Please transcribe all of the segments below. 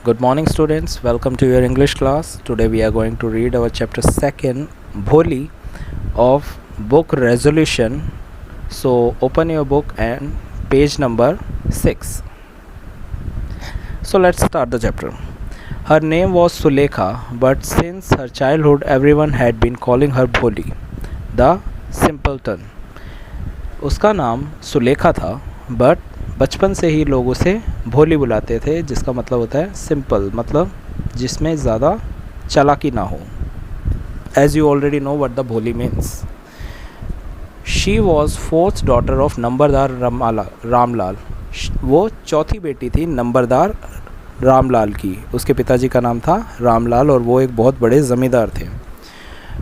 Good morning, students. Welcome to your English class. Today we are going to read our chapter 2, Bholi, of book Resolution. So open your book and page number 6. So let's start the chapter. Her name was Sulekha, but since her childhood everyone had been calling her Bholi, the simpleton. उसका नाम सुलेखा था, but बचपन से ही लोग उसे भोली बुलाते थे, जिसका मतलब होता है सिंपल, मतलब जिसमें ज़्यादा चालाकी ना हो. As you already know what the Bholi means. She was fourth daughter of numberdar Ramlal. वो चौथी बेटी थी नंबरदार रामलाल की. उसके पिताजी का नाम था रामलाल और वो एक बहुत बड़े ज़मींदार थे.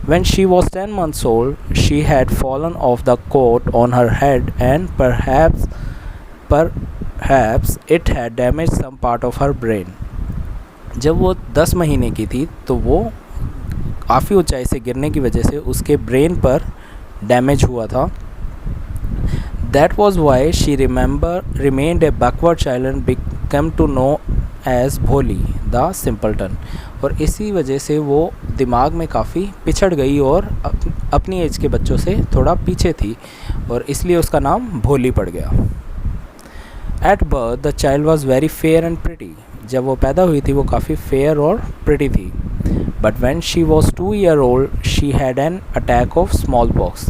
When she was 10 months old, she had fallen off the coat on her head and perhaps it had damaged some part of her brain. जब वो 10 महीने की थी तो वो काफ़ी ऊंचाई से गिरने की वजह से उसके ब्रेन पर डैमेज हुआ था. That was why she remained a backward child and became to know as Bholi, the simpleton. और इसी वजह से वो दिमाग में काफ़ी पिछड़ गई और अपनी एज के बच्चों से थोड़ा पीछे थी और इसलिए उसका नाम भोली पड़ गया. At birth the child was very fair and pretty. जब वो पैदा हुई थी वो काफ़ी फेयर और प्रिटी थी. But when she was 2 years old she had an attack of small pox.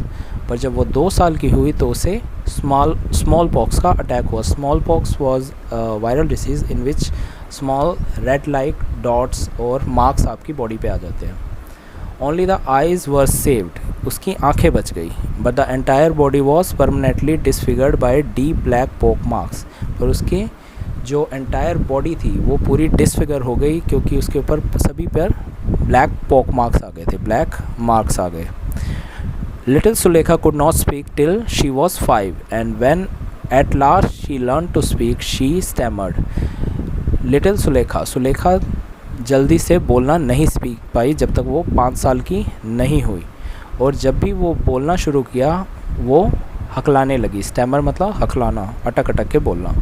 पर जब वो 2 साल की हुई तो उसे स्मॉल पॉक्स का अटैक हुआ. Small pox was viral disease in which small red like dots और मार्क्स आपकी बॉडी पे आ जाते हैं. Only the eyes were saved. उसकी आंखें बच गई. But the entire body was permanently disfigured by deep black पोक मार्क्स. और उसकी जो एंटायर बॉडी थी वो पूरी डिसफिगर हो गई क्योंकि उसके ऊपर सभी पर ब्लैक पोक मार्क्स आ गए थे, ब्लैक मार्क्स आ गए. Little Sulekha could not speak till she was 5 and when at last she learn to speak she stammered. Little Sulekha जल्दी से बोलना नहीं सीख पाई जब तक वो 5 साल की नहीं हुई. और जब भी वो बोलना शुरू किया वो हकलाने लगी. स्टैमर मतलब हकलाना, अटक अटक के बोलना.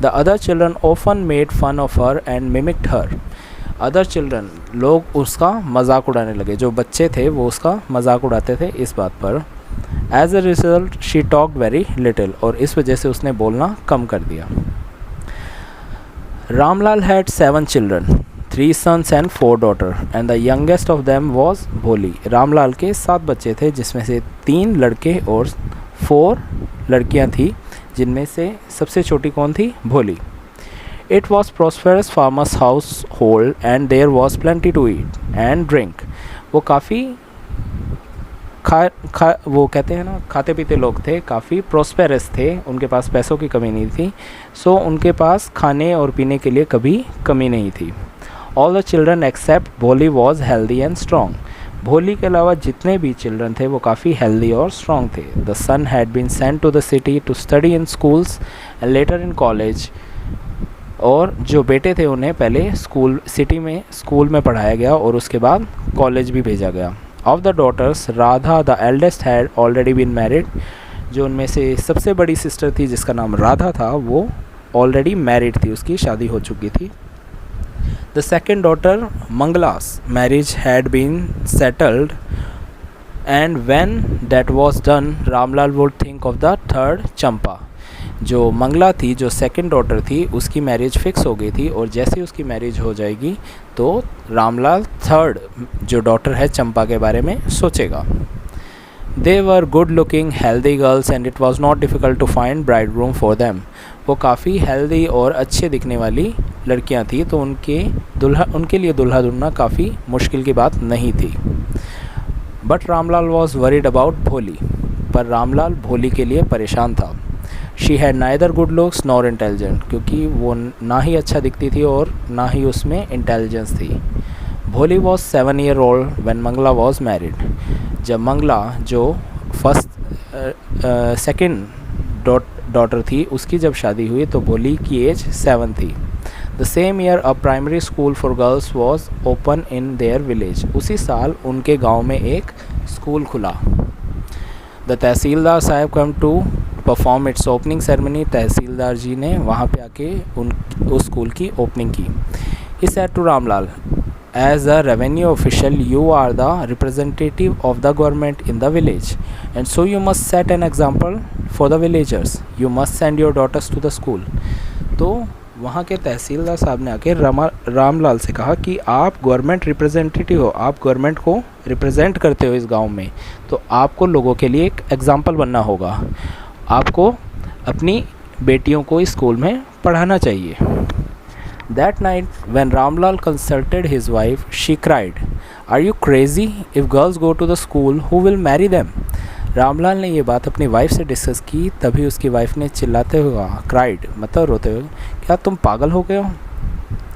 The other children often made fun of her and mimicked her. Other children, लोग उसका मजाक उड़ाने लगे. जो बच्चे थे वो उसका मजाक उड़ाते थे इस बात पर. As a result she talked very little. और इस वजह से उसने बोलना कम कर दिया. Ramlal had 7 children, 3 sons and 4 daughters, and the youngest of them was भोली. रामलाल के 7 बच्चे थे जिसमें से 3 लड़के और 4 लड़कियां थी, जिनमें से सबसे छोटी कौन थी? भोली. It was prosperous farmer's household and there was plenty to eat and drink. वो काफ़ी वो कहते हैं ना, खाते पीते लोग थे, काफ़ी प्रोस्पेरस थे, उनके पास पैसों की कमी नहीं थी. सो उनके पास खाने और पीने के लिए कभी कमी नहीं थी. ऑल द चिल्ड्रन एक्सेप्ट भोली वॉज हेल्दी एंड स्ट्रॉन्ग. भोली के अलावा जितने भी चिल्ड्रन थे वो काफ़ी हेल्दी और स्ट्रॉन्ग थे. The son had been sent to the city to study in schools and later in college. और जो बेटे थे उन्हें पहले स्कूल में पढ़ाया गया और उसके बाद कॉलेज भी भेजा गया. Of the daughters Radha the eldest had already been married. जो उनमें से सबसे बड़ी सिस्टर थी जिसका नाम राधा था वो ऑलरेडी मैरिड थी, उसकी शादी हो चुकी थी. The second daughter Mangala's marriage had been settled and when that was done Ramlal would think of the third Champa. जो मंगला थी, जो सेकंड डॉटर थी, उसकी मैरिज फिक्स हो गई थी और जैसे ही उसकी मैरिज हो जाएगी तो रामलाल थर्ड जो डॉटर है चंपा के बारे में सोचेगा. They were good looking healthy girls and it was not difficult to find bride groom for them. वो काफ़ी हेल्दी और अच्छे दिखने वाली लड़कियां थी तो उनके लिए दुल्हा ढूंढना काफ़ी मुश्किल की बात नहीं थी. But Ramlal was worried about भोली. पर रामलाल भोली के लिए परेशान था. She had neither good looks nor intelligent. क्योंकि वो ना ही अच्छा दिखती थी और ना ही उसमें इंटेलिजेंस थी. Bholi was 7 years old when Mangala was married. जब मंगला जो सेकेंड डॉटर थी उसकी जब शादी हुई तो भोली की एज 7 थी. The same year a primary school for girls was open in their village. उसी साल उनके गांव में एक स्कूल खुला. The tehsildar sahib come to perform its opening ceremony. Tehsildar ji ने वहाँ पे आके उस स्कूल की ओपनिंग की. He said to Ramlal, as a revenue official, you are the representative of the government in the village, and so you must set an example for the villagers. You must send your daughters to the school. तो वहाँ के तहसीलदार साहब ने आके रामलाल से कहा कि आप गवर्नमेंट रिप्रेजेंटेटिव हो, आप गवर्नमेंट को रिप्रेजेंट करते हो इस गांव में, तो आपको लोगों के लिए एक एग्ज़ाम्पल बनना होगा, आपको अपनी बेटियों को इस स्कूल में पढ़ाना चाहिए. That night, when Ramlal consulted his wife, she cried, "Are you crazy? If girls go to the school, who will marry them?" Ramlal ने ये बात अपनी वाइफ से डिस्कस की. तभी उसकी वाइफ ने चिल्लाते हुए कहा, क्राइड मतलब रोते हुए, क्या तुम पागल हो गए हो?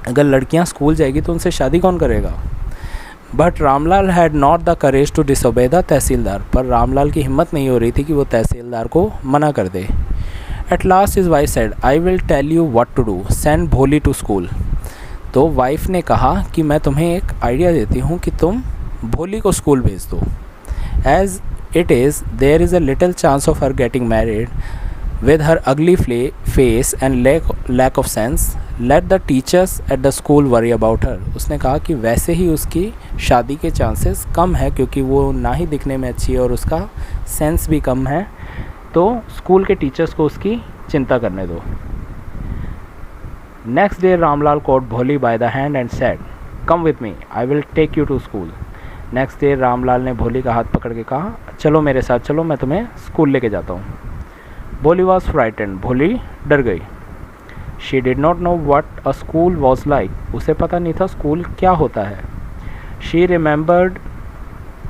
अगर लड़कियां स्कूल जाएगी तो उनसे शादी कौन करेगा? But Ramlal had not the courage to disobey the tehsildar. पर रामलाल की हिम्मत नहीं हो रही थी कि वो तहसीलदार को मना कर दे. At last his wife said, I will tell you what to do, send Bholi to school. तो वाइफ ने कहा कि मैं तुम्हें एक आइडिया देती हूँ कि तुम भोली को स्कूल भेज दो. As it is there is a little chance of her getting married with her ugly face and lack of sense, let the teachers at the school worry about her. उसने कहा कि वैसे ही उसकी शादी के चांसेस कम है क्योंकि वो ना ही दिखने में अच्छी है और उसका सेंस भी कम है, तो स्कूल के टीचर्स को उसकी चिंता करने दो. Next day Ramlal caught Bholi by the hand and said, come with me, I will take you to school. Next day Ramlal ने भोली का हाथ पकड़ के कहा, चलो मेरे साथ चलो, मैं तुम्हें स्कूल लेके जाता हूँ. भोली वॉज फ्राइटेंड. भोली डर गई. She did not know what a school was like. उसे पता नहीं था स्कूल क्या होता है. She remembered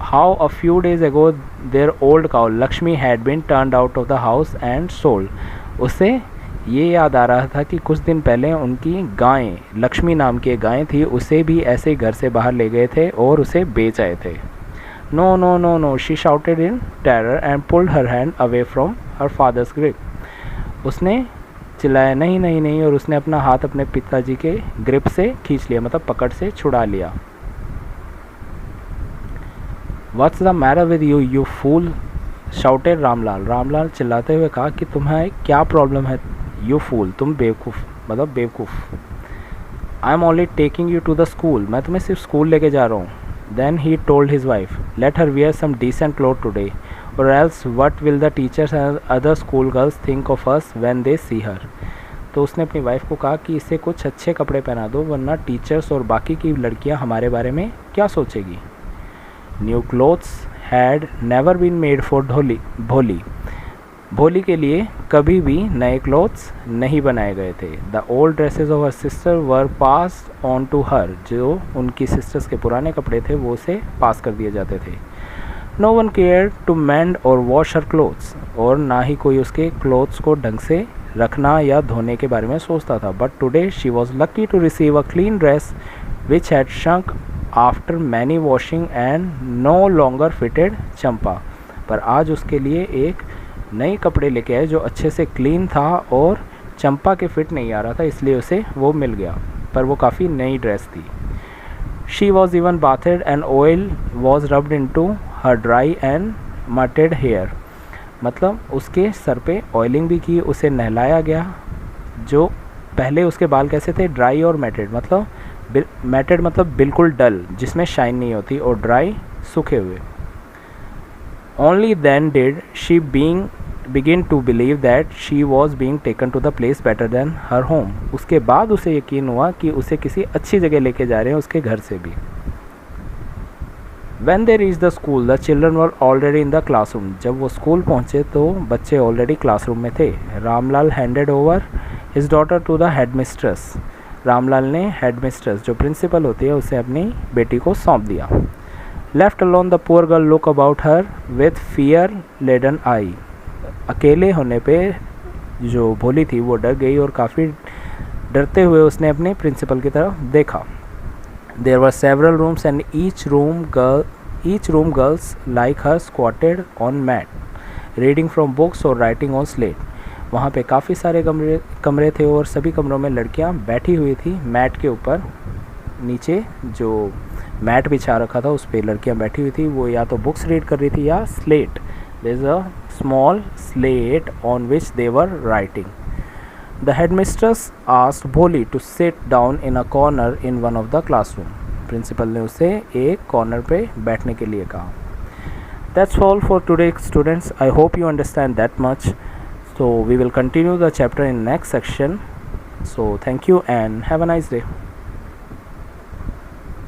how a few days ago their old cow Lakshmi had been turned out of the house and sold. उसे ये याद आ रहा था कि कुछ दिन पहले उनकी गायें, लक्ष्मी नाम की गायें थी, उसे भी ऐसे घर से बाहर ले गए थे और उसे बेच आए थे. No no no no, she shouted in terror and pulled her hand away from her father's grip. उसने चिल्लाया, नहीं नहीं नहीं, और उसने अपना हाथ अपने पिताजी के ग्रिप से खींच लिया, मतलब पकड़ से छुड़ा लिया. What's the matter with you, you fool? shouted Ramlal. Ramlal चिल्लाते हुए कहा कि तुम्हें क्या प्रॉब्लम है? You fool, तुम बेवकूफ़, मतलब बेवकूफ़. I am only taking you to the school, मैं तुम्हें सिर्फ स्कूल लेके जा रहा हूँ. Then he told his wife, let her wear some decent clothes today, or else what will the teachers and other school girls think of us when they see her? तो उसने अपनी वाइफ को कहा कि इसे कुछ अच्छे कपड़े पहना दो, वरना टीचर्स और बाकी की लड़कियाँ हमारे बारे में क्या सोचेगी. New clothes had never been made for Bholi. Bholi के लिए कभी भी नए क्लोथ्स नहीं बनाए गए थे. The old dresses of her sister were passed on to her. जो उनकी सिस्टर्स के पुराने कपड़े थे वो उसे पास कर दिए जाते थे. No one care to mend or wash her clothes. और ना ही कोई उसके क्लोथ्स को ढंग से रखना या धोने के बारे में सोचता था. But today she was lucky to receive a clean dress which had shrunk after many washing and no longer fitted Champa. पर आज उसके लिए एक नए कपड़े लेके आए जो अच्छे से क्लीन था और चंपा के फिट नहीं आ रहा था, इसलिए उसे वो मिल गया, पर वो काफ़ी नई ड्रेस थी. She was even bathed and oil was rubbed into her dry and matted hair. मतलब उसके सर पे ऑयलिंग भी की, उसे नहलाया गया. जो पहले उसके बाल कैसे थे? ड्राई और मैटेड. मतलब मैटेड मतलब बिल्कुल डल, जिसमें शाइन नहीं होती, और ड्राई सूखे हुए. Only then did she begin to believe that she was being taken to the place better than her home. उसके बाद उसे यकीन हुआ कि उसे किसी अच्छी जगह लेके जा रहे हैं, उसके घर से भी. When they reached the school, the children were already in the classroom. जब वो स्कूल पहुँचे तो बच्चे ऑलरेडी क्लासरूम में थे. Ramlal handed over his daughter to the headmistress. Ramlal ने हेडमिस्ट्रेस जो प्रिंसिपल होती है उसे अपनी बेटी को सौंप दिया. Left alone the poor girl look about her with fear laden eye. अकेले होने पे जो भोली थी वो डर गई और काफ़ी डरते हुए उसने अपने प्रिंसिपल की तरफ देखा. There were several rooms and each room girls like her squatted on mat, reading from books or writing on slate. वहाँ पे काफ़ी सारे कमरे थे और सभी कमरों में लड़कियाँ बैठी हुई थी मैट के ऊपर. नीचे जो मैट बिछा रखा था उस पर लड़कियाँ बैठी हुई थी. वो या तो बुक्स रीड कर रही थी या slate. There is a small slate on which they were writing. The headmistress asked Bholi to sit down in a corner in one of the classroom. Principal ने उसे एक कॉर्नर पे बैठने के लिए कहा. That's all for today, students. I hope you understand that much. So we will continue the chapter in next section. So thank you and have a nice day.